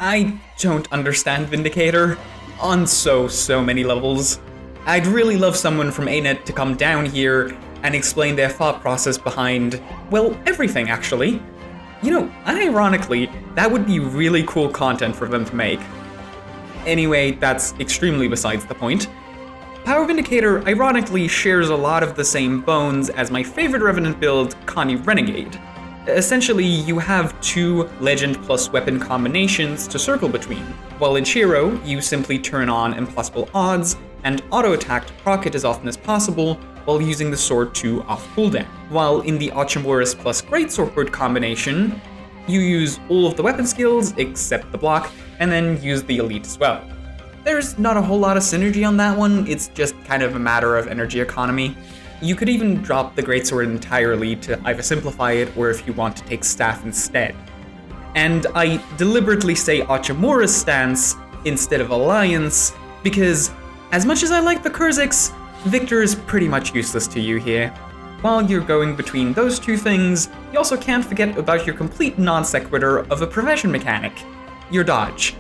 I don't understand Vindicator on so many levels. I'd really love someone from ANET to come down here and explain their thought process behind, well, everything actually. You know, unironically, that would be really cool content for them to make. Anyway, that's extremely besides the point. Power Vindicator ironically shares a lot of the same bones as my favorite Revenant build, Connie Renegade. Essentially, you have two legend plus weapon combinations to circle between. While in Shiro, you simply turn on impossible odds and auto-attack to proc it as often as possible while using the sword 2 off cooldown. While in the Achamoris plus Greatsword combination, you use all of the weapon skills except the block, and then use the elite as well. There's not a whole lot of synergy on that one, it's just kind of a matter of energy economy. You could even drop the Greatsword entirely to either simplify it or if you want to take Staff instead. And I deliberately say Achamora's stance instead of Alliance, because as much as I like the Kurzix, Victor is pretty much useless to you here. While you're going between those two things, you also can't forget about your complete non sequitur of a prevention mechanic, your dodge.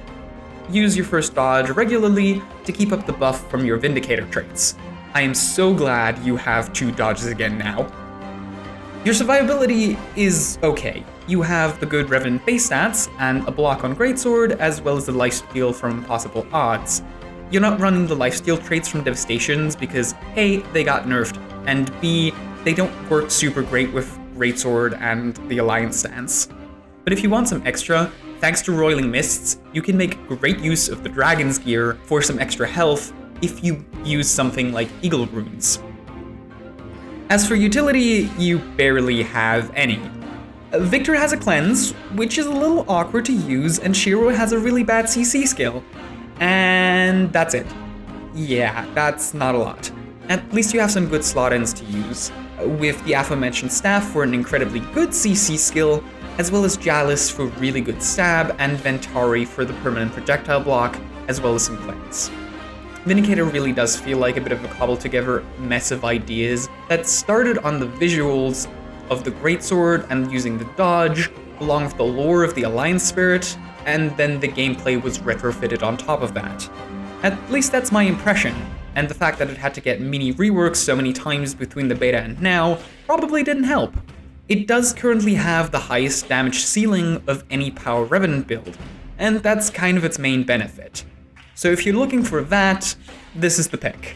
Use your first dodge regularly to keep up the buff from your Vindicator traits. I am so glad you have 2 dodges again now. Your survivability is okay. You have the good Revenant base stats and a block on Greatsword, as well as the lifesteal from impossible odds. You're not running the lifesteal traits from Devastations because A, they got nerfed, and B, they don't work super great with Greatsword and the Alliance stance. But if you want some extra, thanks to Roiling Mists, you can make great use of the Dragon's Gear for some extra health if you use something like Eagle Runes. As for utility, you barely have any. Victor has a cleanse, which is a little awkward to use, and Shiro has a really bad CC skill. And that's it. Yeah, that's not a lot. At least you have some good slot-ins to use, with the aforementioned Staff for an incredibly good CC skill, as well as Jalis for really good stab, and Ventari for the permanent projectile block, as well as some cleanse. Vindicator really does feel like a bit of a cobbled-together mess of ideas that started on the visuals of the Greatsword and using the dodge, along with the lore of the Alliance Spirit, and then the gameplay was retrofitted on top of that. At least that's my impression, and the fact that it had to get mini reworks so many times between the beta and now probably didn't help. It does currently have the highest damage ceiling of any Power Revenant build, and that's kind of its main benefit. So if you're looking for that, this is the pick.